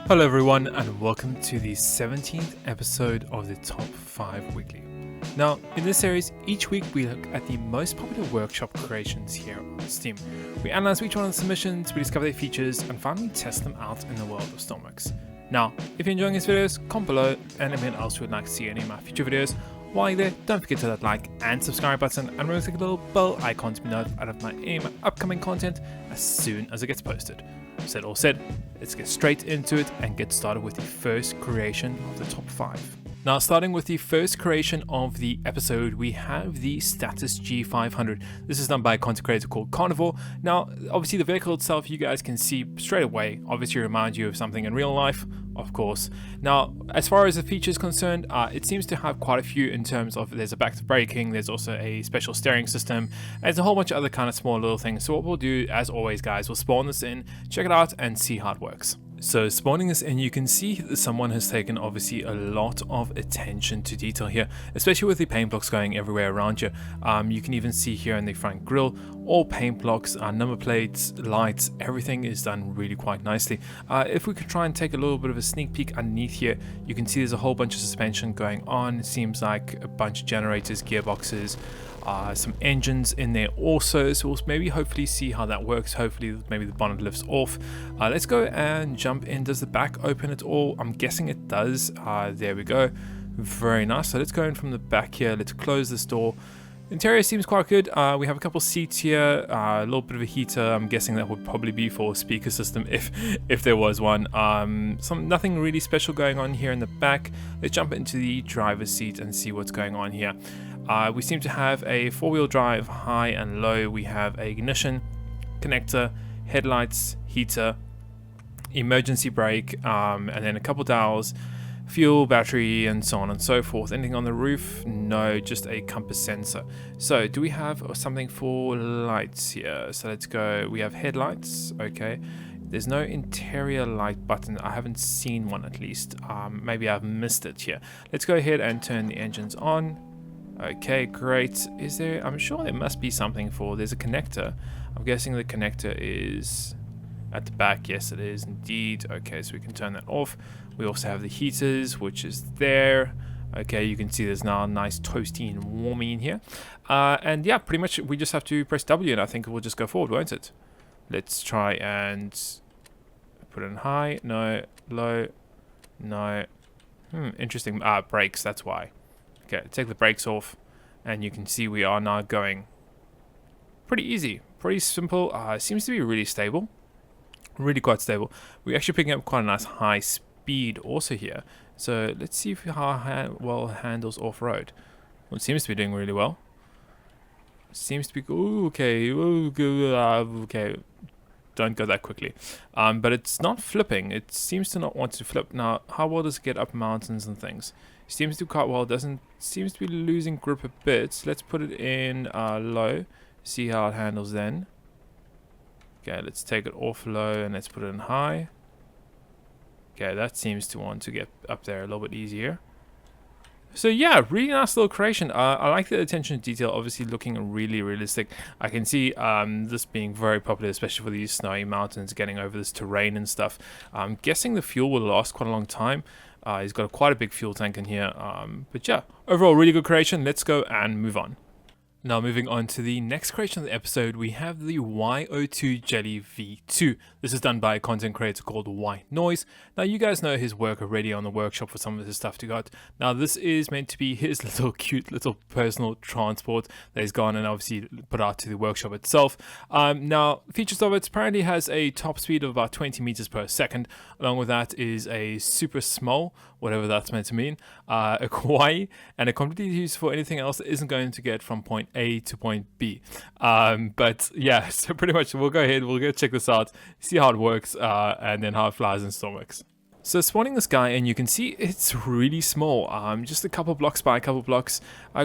Hello everyone and welcome to the 17th episode of the Top 5 Weekly. Now, in this series, each week we look at the most popular workshop creations here on Steam. We analyze each one of the submissions, we discover their features, and finally test them out in the world of Stormworks. Now, if you're enjoying these videos, comment below and anything else you would like to see in any of my future videos. While you're there, don't forget to hit that like and subscribe button, and remember to click the little bell icon to be notified of my upcoming content as soon as it gets posted. So that all said, let's get straight into it and get started with the first creation of the top 5. Now, starting with the first creation of the episode, we have the Status G500. This is done by a content creator called Carnivore. Now, obviously the vehicle itself, you guys can see straight away, obviously remind you of something in real life, of course. Now, as far as the features concerned, it seems to have quite a few in terms of there's a back braking, there's also a special steering system, and there's a whole bunch of other kind of small little things. So what we'll do, as always guys, we'll spawn this in, check it out, and see how it works. So spawning this in, you can see that someone has taken obviously a lot of attention to detail here, especially with the paint blocks going everywhere around you. You can even see here in the front grille, all paint blocks, number plates, lights, everything is done really quite nicely. If we could try and take a little bit of a sneak peek underneath here, you can see there's a whole bunch of suspension going on. It seems like a bunch of generators, gearboxes, some engines in there also, so we'll maybe hopefully see how that works. Hopefully maybe the bonnet lifts off. Let's go and jump in. Does the back open at all? I'm guessing it does. There we go, very nice. So let's go in from the back here. Let's close this door. Interior seems quite good. We have a couple seats here, a little bit of a heater. I'm guessing that would probably be for a speaker system if there was one. Nothing really special going on here in the back. Let's jump into the driver's seat and see what's going on here. We seem to have a 4-wheel drive, high and low. We have a ignition, connector, headlights, heater, emergency brake, and then a couple dials, fuel, battery, and so on and so forth. Anything on the roof? No, just a compass sensor. So do we have something for lights here? So let's go. We have headlights. Okay. There's no interior light button. I haven't seen one, at least. Maybe I've missed it here. Let's go ahead and turn the engines on. Okay, great. Is there? I'm sure there must be something for. There's a connector. I'm guessing the connector is at the back. Yes, it is indeed. Okay, so we can turn that off. We also have the heaters, which is there. Okay, you can see there's now a nice toasty and warming in here. And yeah, pretty much we just have to press W and I think it will just go forward, won't it? Let's try and put it in high. No. Low. No. Interesting. Brakes, that's why. Okay, take the brakes off and you can see we are now going pretty easy, pretty simple. It seems to be really stable, really quite stable. We're actually picking up quite a nice high speed also here. So let's see how well it handles off-road. Well, it seems to be doing really well. Seems to be, ooh, okay, ooh, okay. Don't go that quickly. But it's not flipping. It seems to not want to flip. Now, how well does it get up mountains and things? Seems to do quite well. Seems to be losing grip a bit. Let's put it in low. See how it handles then. Okay, let's take it off low and let's put it in high. Okay, that seems to want to get up there a little bit easier. So yeah, really nice little creation. I like the attention to detail, obviously looking really realistic. I can see this being very popular, especially for these snowy mountains, getting over this terrain and stuff. I'm guessing the fuel will last quite a long time. He's got quite a big fuel tank in here. But yeah, overall really good creation. Let's go and move on. Now moving on to the next creation of the episode, we have the YO2 Jetty V2. This is done by a content creator called White Noise. Now you guys know his work already on the workshop for some of his stuff to got. Now this is meant to be his little cute little personal transport that he's gone and obviously put out to the workshop itself. Now features of it apparently has a top speed of about 20 meters per second. Along with that is a super small, whatever that's meant to mean, a kawaii, and a completely used for anything else that isn't going to get from point A to point B. But yeah, so pretty much we'll go ahead, we'll go check this out, see how it works, and then how it flies in Stormworks. So spawning this guy, and you can see it's really small, just a couple blocks by a couple blocks,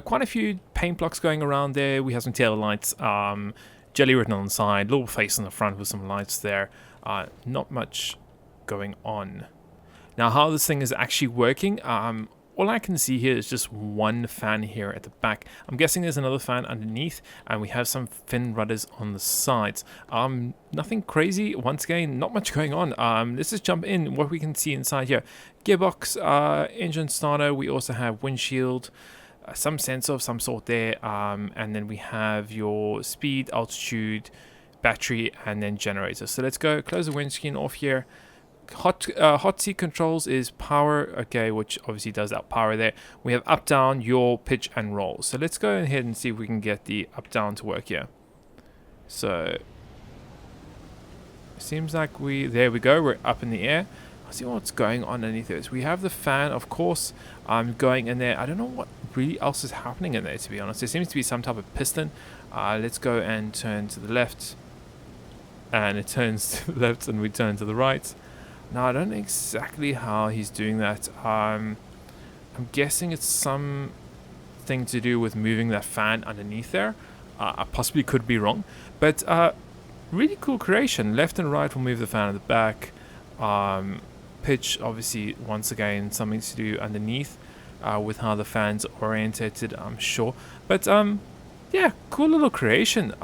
quite a few paint blocks going around there. We have some tail lights, jelly written on the side, little face on the front with some lights there. Not much going on. Now how this thing is actually working, all I can see here is just one fan here at the back. I'm guessing there's another fan underneath, and we have some fin rudders on the sides. Nothing crazy. Once again, not much going on. Let's just jump in what we can see inside here. Gearbox, engine starter. We also have windshield, some sensor of some sort there, and then we have your speed, altitude, battery, and then generator. So let's go close the windscreen off here. Hot seat controls is power, okay, which obviously does that power there. We have up, down, yaw, pitch, and roll. So let's go ahead and see if we can get the up, down to work here. So seems like there we go, we're up in the air. I'll see what's going on underneath this. We have the fan, of course, going in there. I don't know what really else is happening in there, to be honest. There seems to be some type of piston. Let's go and turn to the left, and it turns to the left, and we turn to the right. Now, I don't know exactly how he's doing that. I'm guessing it's something to do with moving that fan underneath there. I possibly could be wrong, but really cool creation. Left and right will move the fan at the back. Pitch, obviously, once again, something to do underneath with how the fan's orientated, I'm sure. But yeah, cool little creation.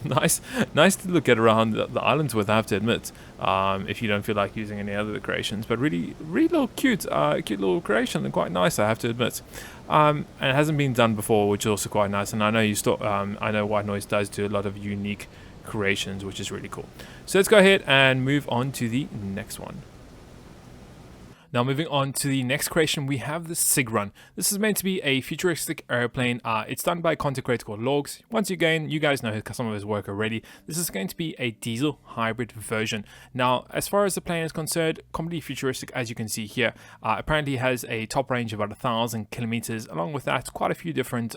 Nice to get around the islands with, I have to admit, if you don't feel like using any other creations. But really little cute little creation, and quite nice, I have to admit. And it hasn't been done before, which is also quite nice. And I know I know White Noise does do a lot of unique creations, which is really cool. So let's go ahead and move on to the next one. Now, moving on to the next creation, we have the CIG Run. This is meant to be a futuristic airplane. It's done by a content creator called Logs. Once again, you guys know some of his work already. This is going to be a diesel hybrid version. Now, as far as the plane is concerned, completely futuristic, as you can see here. Apparently has a top range of about 1,000 kilometers. Along with that, quite a few different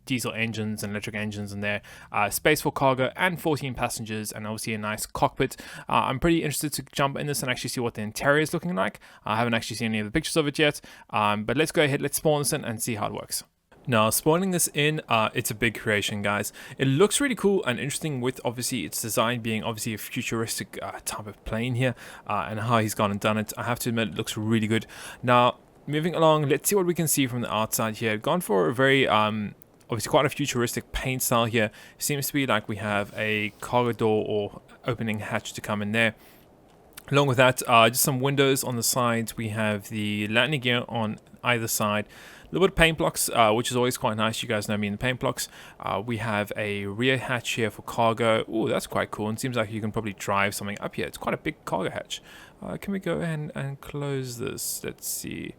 diesel engines and electric engines in there. Space for cargo and 14 passengers, and obviously a nice cockpit. I'm pretty interested to jump in this and actually see what the interior is looking like. I haven't actually seen any of the pictures of it yet, but let's go ahead, let's spawn this in and see how it works. Now, spawning this in, it's a big creation, guys. It looks really cool and interesting, with obviously its design being obviously a futuristic type of plane here, and how he's gone and done it. I have to admit, it looks really good. Now, moving along, let's see what we can see from the outside here. Gone for a very obviously quite a futuristic paint style here. Seems to be like we have a cargo door or opening hatch to come in there. Along with that, just some windows on the sides. We have the landing gear on either side. A little bit of paint blocks, which is always quite nice. You guys know me in the paint blocks. We have a rear hatch here for cargo. Oh, that's quite cool. And seems like you can probably drive something up here. It's quite a big cargo hatch. Can we go ahead and close this? Let's see.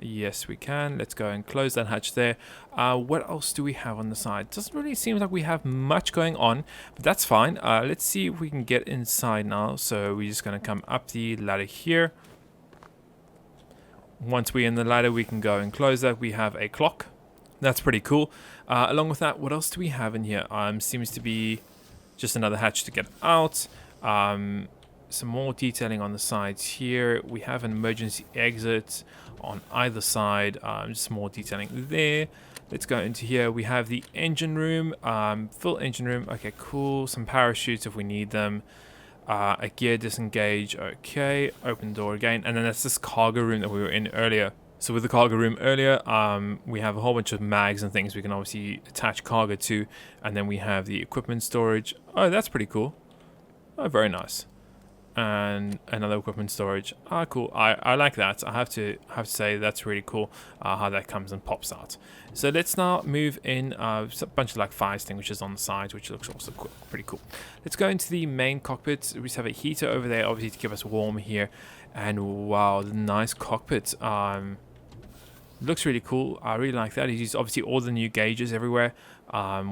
Yes, we can. Let's go and close that hatch there. What else do we have on the side? Doesn't really seem like we have much going on, but that's fine. Let's see if we can get inside now. So we're just going to come up the ladder here. Once we're in the ladder, we can go and close that. We have a clock. That's pretty cool. Along with that, what else do we have in here? Seems to be just another hatch to get out. Some more detailing on the sides here. We have an emergency exit on either side. Just more detailing there. Let's go into here. We have the engine room, full engine room. Okay, cool. Some parachutes if we need them. A gear disengage. Okay, open door again. And then that's this cargo room that we were in earlier. So with the cargo room earlier, we have a whole bunch of mags and things we can obviously attach cargo to. And then we have the equipment storage. Oh, that's pretty cool. Oh, very nice. And another equipment storage. Cool. I like that. I have to say that's really cool how that comes and pops out. So let's now move in a bunch of like fire extinguishers on the side, which looks also cool, pretty cool. Let's go into the main cockpit. We just have a heater over there, obviously to keep us warm here. And wow, the nice cockpit. Looks really cool. I really like that. He's used obviously all the new gauges everywhere,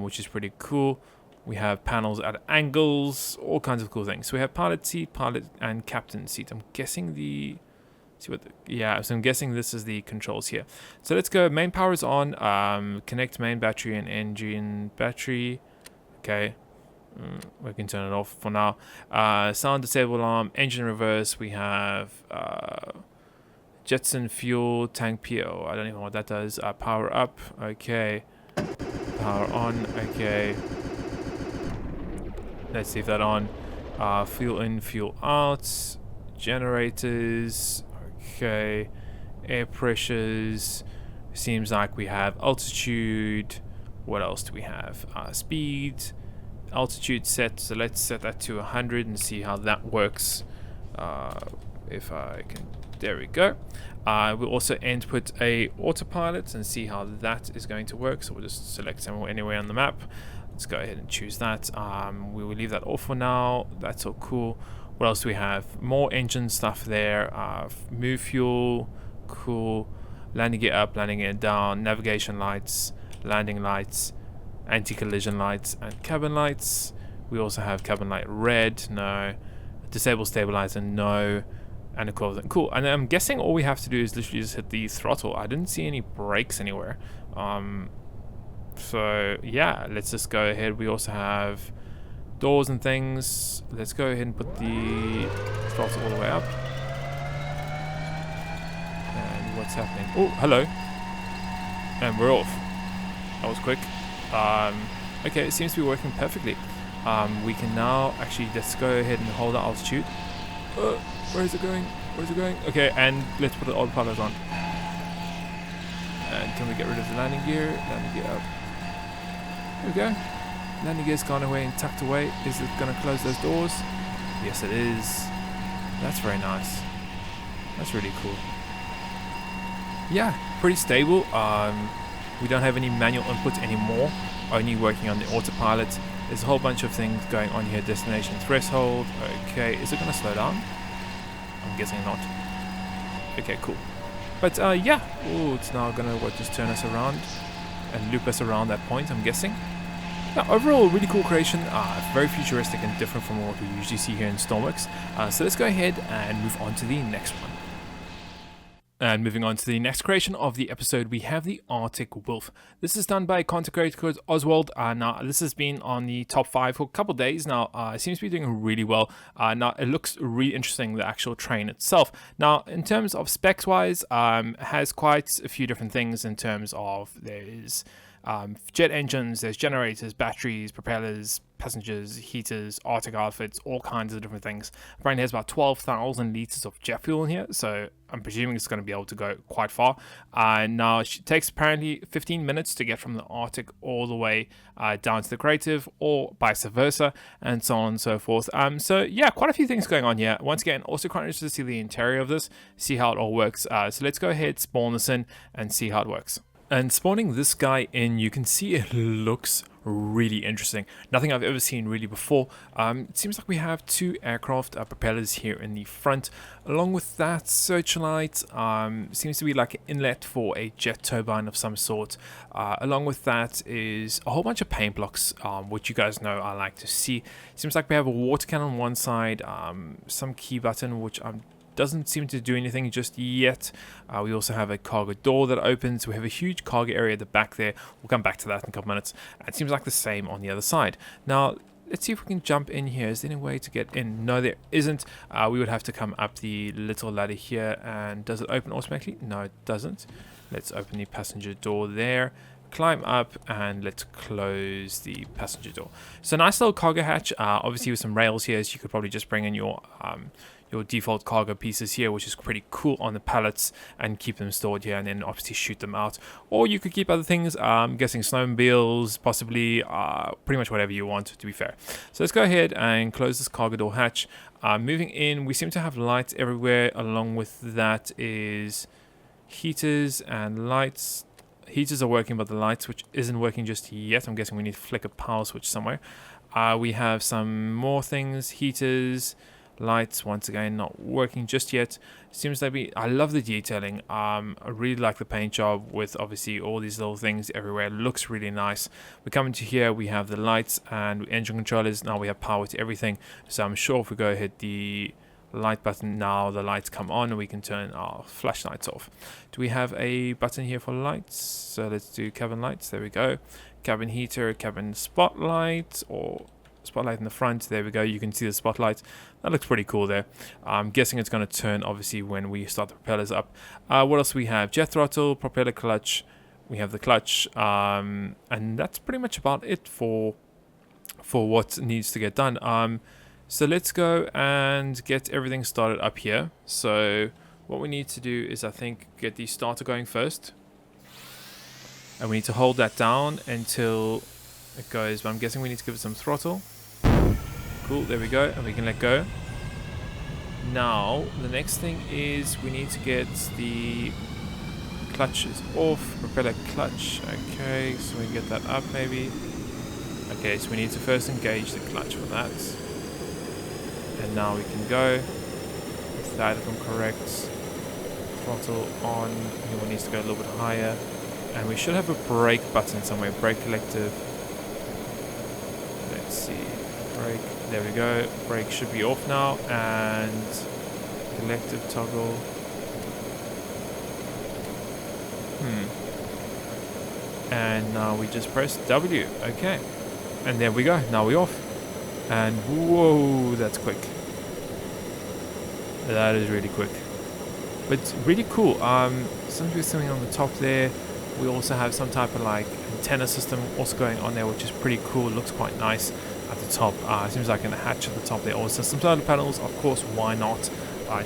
which is pretty cool. We have panels at angles, all kinds of cool things. So we have pilot seat, pilot and captain seat. I'm guessing so I'm guessing this is the controls here. So let's go. Main power is on. Connect main battery and engine battery. Okay. We can turn it off for now. Sound disable alarm, engine reverse. We have Jetson fuel tank PO. I don't even know what that does. Power up. Okay. Power on. Okay. Let's leave that on. Fuel in, fuel out. Generators. Okay. air pressures. Seems like we have altitude. What else do we have? Speed, altitude set. So let's set that to 100 and see how that works. If I can, there we go. We'll also input a autopilot and see how that is going to work. So we'll just select somewhere anywhere on the map. Let's go ahead and choose that. We will leave that off for now. That's all cool. What else do we have? More engine stuff there. Move fuel, cool. Landing gear up, landing gear down. Navigation lights, landing lights, anti-collision lights, and cabin lights. We also have cabin light red, no. Disable stabilizer, no. And equivalent, cool. And I'm guessing all we have to do is literally just hit the throttle. I didn't see any brakes anywhere. So yeah, let's just go ahead. We also have doors and things. Let's go ahead and put the throttle all the way up. And what's happening? Oh, hello. And we're off. That was quick. Okay, it seems to be working perfectly. We can now actually, let's go ahead and hold our altitude. Where is it going? Where is it going? Okay, and let's put the autopilot on. And can we get rid of the landing gear? Landing gear up. There we go. Landing gear's gone away and tucked away. Is it going to close those doors? Yes, it is. That's very nice. That's really cool. Yeah, pretty stable. We don't have any manual input anymore. Only working on the autopilot. There's a whole bunch of things going on here. Destination threshold. Okay, is it going to slow down? I'm guessing not. Okay, cool. But yeah, it's now going to just turn us around and loop us around that point, I'm guessing. Now, overall, really cool creation. Very futuristic and different from what we usually see here in Stormworks. So let's go ahead and move on to the next one. And moving on to the next creation of the episode, we have the Arctic Wolf. This is done by a content creator called Oswald. Now, this has been on the top 5 for a couple of days now. It seems to be doing really well. Now, it looks really interesting, the actual train itself. Now, in terms of specs-wise, it has quite a few different things in terms of there's jet engines, there's generators, batteries, propellers, passengers, heaters, Arctic outfits, all kinds of different things. Apparently has about 12,000 liters of jet fuel in here, so I'm presuming it's going to be able to go quite far. Now, it takes apparently 15 minutes to get from the Arctic all the way down to the Creative, or vice versa, and so on and so forth. So yeah, quite a few things going on here. Once again, also quite interested to see the interior of this, see how it all works. So let's go ahead, spawn this in, and see how it works. And spawning this guy in, you can see it looks really interesting. Nothing I've ever seen really before. It seems like we have 2 aircraft propellers here in the front. Along with that, searchlight seems to be like an inlet for a jet turbine of some sort. Along with that is a whole bunch of paint blocks, which you guys know I like to see. Seems like we have a water cannon on one side, some key button, which doesn't seem to do anything just yet. We also have a cargo door that opens. We have a huge cargo area at the back there. We'll come back to that in a couple minutes. It seems like the same on the other side. Now, let's see if we can jump in here. Is there any way to get in? No, there isn't. We would have to come up the little ladder here. And does it open automatically? No, it doesn't. Let's open the passenger door there. Climb up and let's close the passenger door. So nice little cargo hatch. Obviously with some rails here, so you could probably just bring in your default cargo pieces here, which is pretty cool on the pallets, and keep them stored here and then obviously shoot them out. Or you could keep other things, I'm guessing snowmobiles, possibly pretty much whatever you want, to be fair. So let's go ahead and close this cargo door hatch. Moving in, we seem to have lights everywhere. Along with that is heaters and lights. Heaters are working, but the lights, which isn't working just yet. I'm guessing we need to flick a power switch somewhere. We have some more things, heaters, lights, once again not working just yet. Seems to be, I love the detailing. I really like the paint job with obviously all these little things everywhere. It looks really nice. We come into here, we have the lights and engine controllers. Now we have power to everything, so I'm sure if we go hit the light button now, the lights come on and we can turn our flashlights off. Do we have a button here for lights? So let's do cabin lights. There we go. Cabin heater, cabin spotlight, or spotlight in the front. There we go. You can see the spotlight. That looks pretty cool there. I'm guessing it's going to turn obviously when we start the propellers up. What else we have? Jet throttle, propeller clutch. We have the clutch, and that's pretty much about it for what needs to get done. So let's go and get everything started up here. So what we need to do is, I think, get the starter going first. And we need to hold that down until it goes, but I'm guessing we need to give it some throttle. Cool, there we go, and we can let go. Now, the next thing is we need to get the clutches off, propeller clutch. Okay, so we can get that up maybe. Okay, so we need to first engage the clutch for that. And now we can go. Is that, if I'm correct? Throttle on. It needs to go a little bit higher. And we should have a brake button somewhere. Brake collective. Let's see. Brake. There we go. Brake should be off now. And collective toggle. And now we just press W. Okay. And there we go. Now we're off. And whoa, that's quick. That is really quick. But really cool. Something on the top there. We also have some type of like antenna system also going on there, which is pretty cool. It looks quite nice at the top. It seems like a hatch at the top there. Also some solar panels, of course, why not?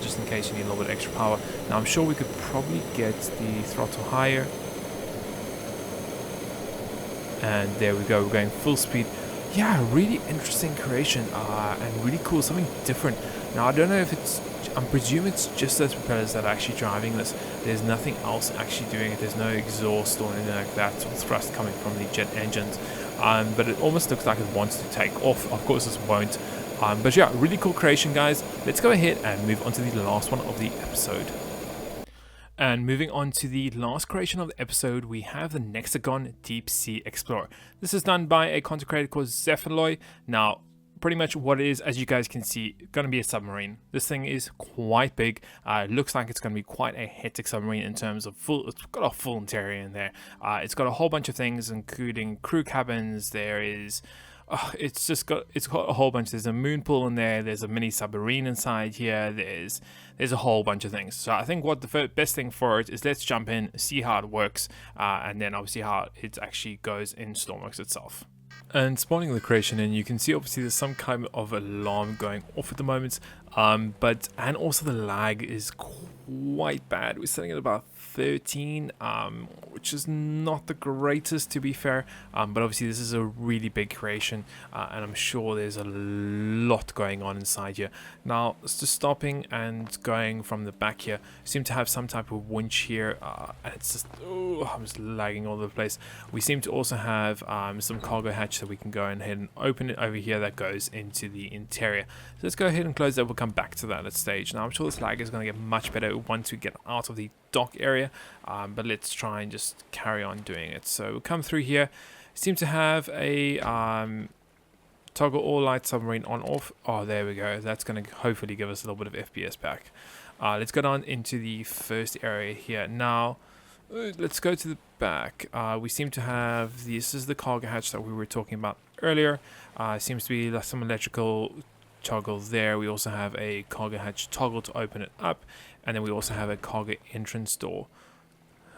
Just in case you need a little bit extra power. Now I'm sure we could probably get the throttle higher. And there we go, we're going full speed. Yeah, really interesting creation, and really cool, something different. Now I don't know if it's, I'm presuming it's just those propellers that are actually driving this. There's nothing else actually doing it. There's no exhaust or anything like that, or thrust coming from the jet engines. But it almost looks like it wants to take off. Of course this won't. But yeah, really cool creation, guys. Let's go ahead and move on to the last one of the episode. And moving on to the last creation of the episode, we have the Nexagon Deep Sea Explorer. This is done by a content creator called Zephaloy. Now, pretty much what it is, as you guys can see, going to be a submarine. This thing is quite big. It looks like it's going to be quite a hectic submarine in terms of it's got a full interior in there. It's got a whole bunch of things, including crew cabins. There is... it's got a whole bunch. There's a moon pool in there. There's a mini submarine inside here. There's a whole bunch of things. So I think what the best thing for it is, let's jump in, see how it works, and then obviously how it actually goes in Stormworks itself. And spawning the creation, and you can see obviously there's some kind of alarm going off at the moment, and also the lag is quite bad. We're sitting at about 13, which is not the greatest, to be fair, but obviously this is a really big creation, and I'm sure there's a lot going on inside here. Now, just stopping and going from the back here, seem to have some type of winch here, and it's just, I'm just lagging all over the place. We seem to also have some cargo hatch that we can go ahead and open it over here that goes into the interior. So let's go ahead and close that. We'll come back to that at stage. Now I'm sure this lag is going to get much better once we get out of the dock area, but let's try and just carry on doing it. So we'll come through here. Seem to have a toggle all light submarine on off. Oh, there we go. That's going to hopefully give us a little bit of FPS back. Let's go down into the first area here. Now let's go to the back. We seem to have, this is the cargo hatch that we were talking about earlier. Seems to be some electrical toggle there. We also have a cargo hatch toggle to open it up, and then we also have a cargo entrance door.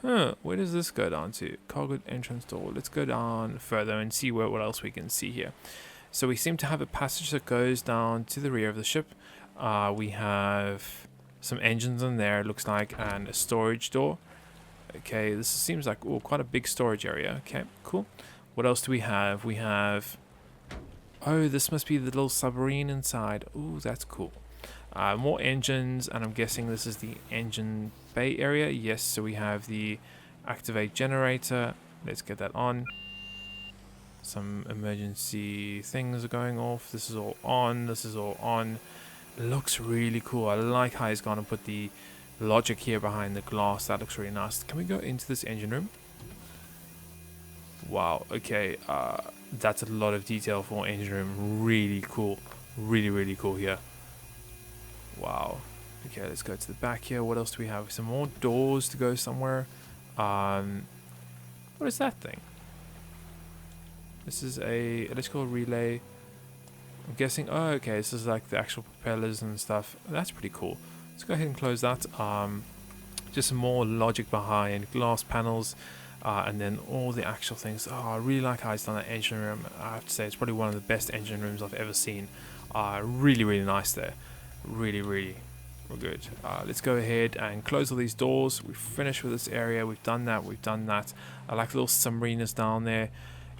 Where does this go down to? Cargo entrance door. Let's go down further and see what else we can see here. So we seem to have a passage that goes down to the rear of the ship. We have some engines in there, it looks like, and a storage door. Okay, this seems like quite a big storage area. Okay, cool. What else do we have? We have... oh, this must be the little submarine inside. Ooh, that's cool. More engines, and I'm guessing this is the engine bay area. Yes, so we have the activate generator. Let's get that on. Some emergency things are going off. This is all on. This is all on. Looks really cool. I like how he's going to put the logic here behind the glass. That looks really nice. Can we go into this engine room? Wow, okay. That's a lot of detail for an engine room. Really cool. Really, really cool here. Wow. Okay, let's go to the back here. What else do we have? Some more doors to go somewhere. What is that thing? This is a electrical relay. I'm guessing, oh, okay, this is like the actual propellers and stuff. That's pretty cool. Let's go ahead and close that. Just some more logic behind glass panels. And then all the actual things. Oh, I really like how it's done that engine room. I have to say, it's probably one of the best engine rooms I've ever seen. Really, really nice there. Really, really, we're good. Let's go ahead and close all these doors. We've finished with this area. We've done that. We've done that. I like the little submariners down there.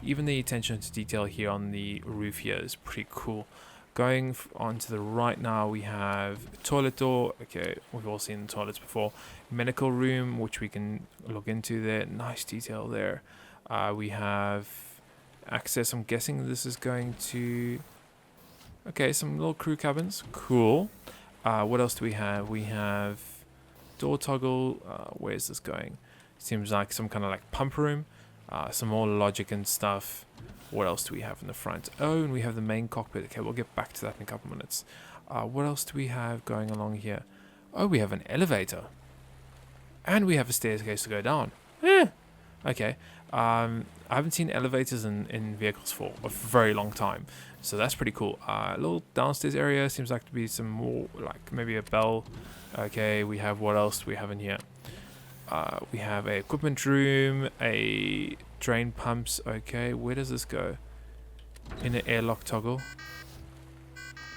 Even the attention to detail here on the roof here is pretty cool. Going on to the right now, we have toilet door. Okay, we've all seen the toilets before. Medical room, which we can look into there. Nice detail there. We have access. I'm guessing this is going to... Okay, some little crew cabins. Cool. What else do we have? We have door toggle. Where's this going? Seems like some kind of like pump room. Some more logic and stuff. What else do we have in the front? Oh, and we have the main cockpit. Okay, we'll get back to that in a couple minutes. What else do we have going along here? Oh, we have an elevator. And we have a staircase to go down. Okay. I haven't seen elevators in vehicles for a very long time. So that's pretty cool. A little downstairs area. Seems like to be some more, like maybe a bell. Okay, we have, what else do we have in here? We have a equipment room, a drain pumps. Okay, where does this go? In an airlock toggle.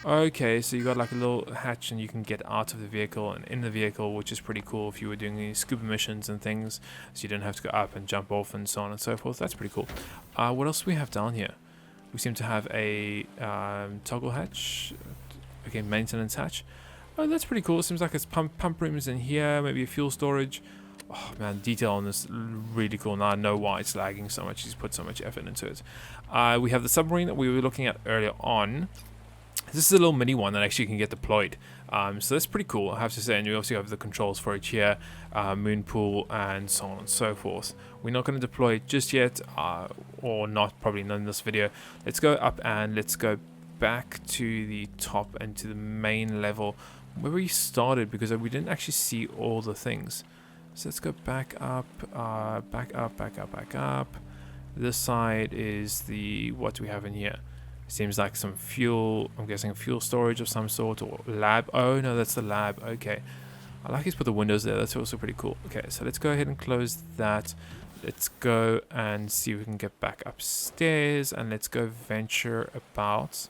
Okay, so you got like a little hatch and you can get out of the vehicle and in the vehicle, which is pretty cool if you were doing any scuba missions and things, so you don't have to go up and jump off and so on and so forth. That's pretty cool. What else do we have down here? We seem to have a toggle hatch. Okay, maintenance hatch. Oh, that's pretty cool. It seems like it's pump rooms in here, maybe a fuel storage. Oh man, detail on this really cool. Now I know why it's lagging so much. He's put so much effort into it. We have the submarine that we were looking at earlier on. This is a little mini one that actually can get deployed. So that's pretty cool, I have to say. And you also have the controls for it here, moon pool, and so on and so forth. We're not going to deploy it just yet, or not, probably not in this video. Let's go up and let's go back to the top and to the main level where we started, because we didn't actually see all the things. So let's go back up, back up, back up, back up. This side is the, what do we have in here? Seems like some fuel, I'm guessing fuel storage of some sort, or lab. Oh no, that's the lab. Okay, I like he's put the windows there. That's also pretty cool. Okay, so let's go ahead and close that. Let's go and see if we can get back upstairs, and let's go venture about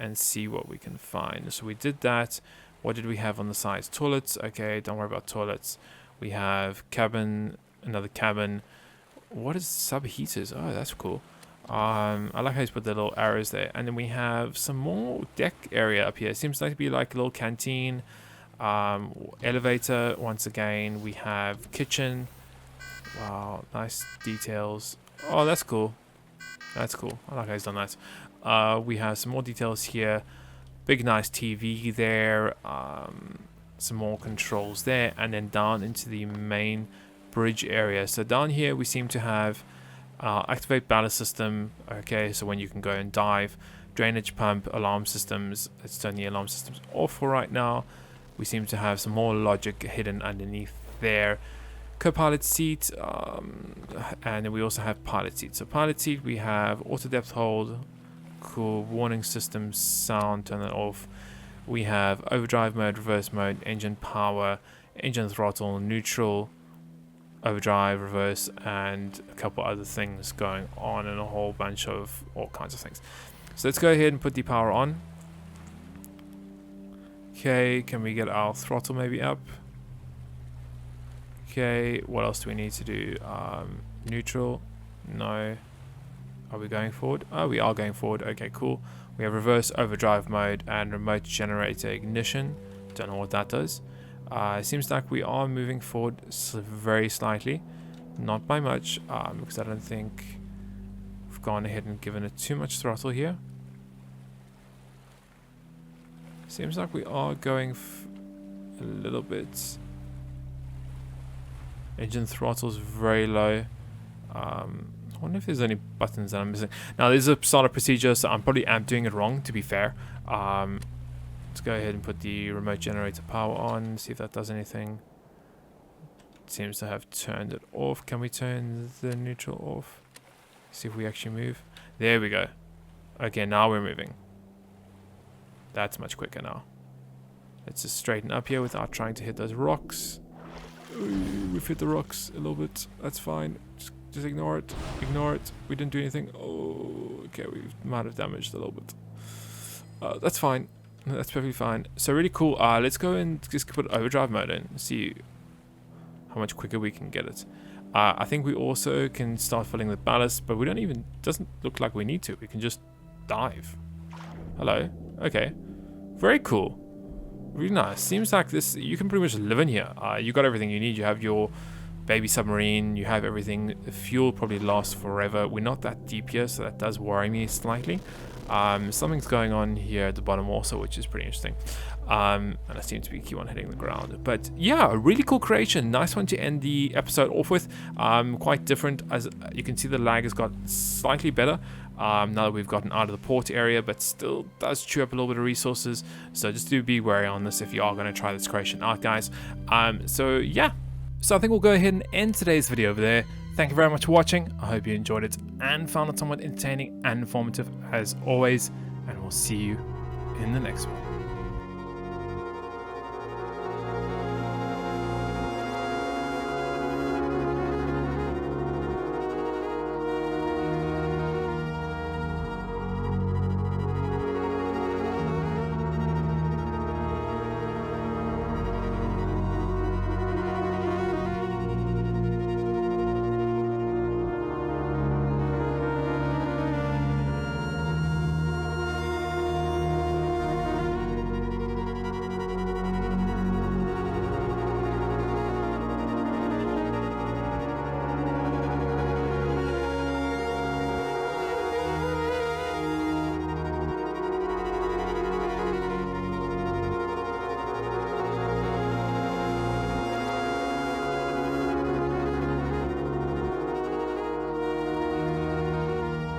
and see what we can find. So we did that. What did we have on the sides? Toilets. Okay, don't worry about toilets. We have cabin, another cabin. What is sub heaters? Oh, that's cool. I like how he's put the little arrows there. And then we have some more deck area up here. It seems like to be like a little canteen. Elevator once again. We have kitchen. Wow, nice details. Oh, that's cool. That's cool. I like how he's done that. We have some more details here. Big nice TV there. Some more controls there. And then down into the main bridge area. So down here we seem to have activate ballast system. Okay, so when you can go and dive. Drainage pump, alarm systems. Let's turn the alarm systems off for right now. We seem to have some more logic hidden underneath there. Co-pilot seat, and then we also have pilot seat. So pilot seat, we have auto depth hold, cool, warning system, sound, turn that off. We have overdrive mode, reverse mode, engine power, engine throttle, neutral, overdrive, reverse, and a couple other things going on, and a whole bunch of all kinds of things. So let's go ahead and put the power on. Okay, can we get our throttle maybe up? Okay, what else do we need to do? Neutral, no. Are we going forward? Oh, we are going forward. Okay, cool. We have reverse overdrive mode and remote generator ignition. Don't know what that does. It seems like we are moving forward very slightly, not by much, because I don't think we've gone ahead and given it too much throttle here. Seems like we are going a little bit. Engine throttle's very low. I wonder if there's any buttons that I'm missing. Now, this is a solid procedure, so I'm probably doing it wrong, to be fair. Let's go ahead and put the remote generator power on, see if that does anything. It seems to have turned it off. Can we turn the neutral off? See if we actually move. There we go. Okay, now we're moving. That's much quicker now. Let's just straighten up here without trying to hit those rocks. Ooh, we've hit the rocks a little bit. That's fine. Just ignore it. Ignore it. We didn't do anything. Oh, okay. We might have damaged a little bit. That's fine. That's perfectly fine. So really cool. Let's go and just put overdrive mode in. See how much quicker we can get it. I think we also can start filling with ballast, but we don't even, doesn't look like we need to. We can just dive. Hello. Okay. Very cool. Really nice. Seems like this, you can pretty much live in here. You got everything you need. You have your baby submarine. You have everything. The fuel probably lasts forever. We're not that deep here, so that does worry me slightly. Something's going on here at the bottom also, which is pretty interesting. And I seem to be keep on hitting the ground. But yeah, a really cool creation. Nice one to end the episode off with. Quite different. As you can see, the lag has got slightly better now that we've gotten out of the port area, but still does chew up a little bit of resources. So just do be wary on this if you are going to try this creation out, guys. So yeah. So I think we'll go ahead and end today's video over there. Thank you very much for watching. I hope you enjoyed it and found it somewhat entertaining and informative as always. And we'll see you in the next one.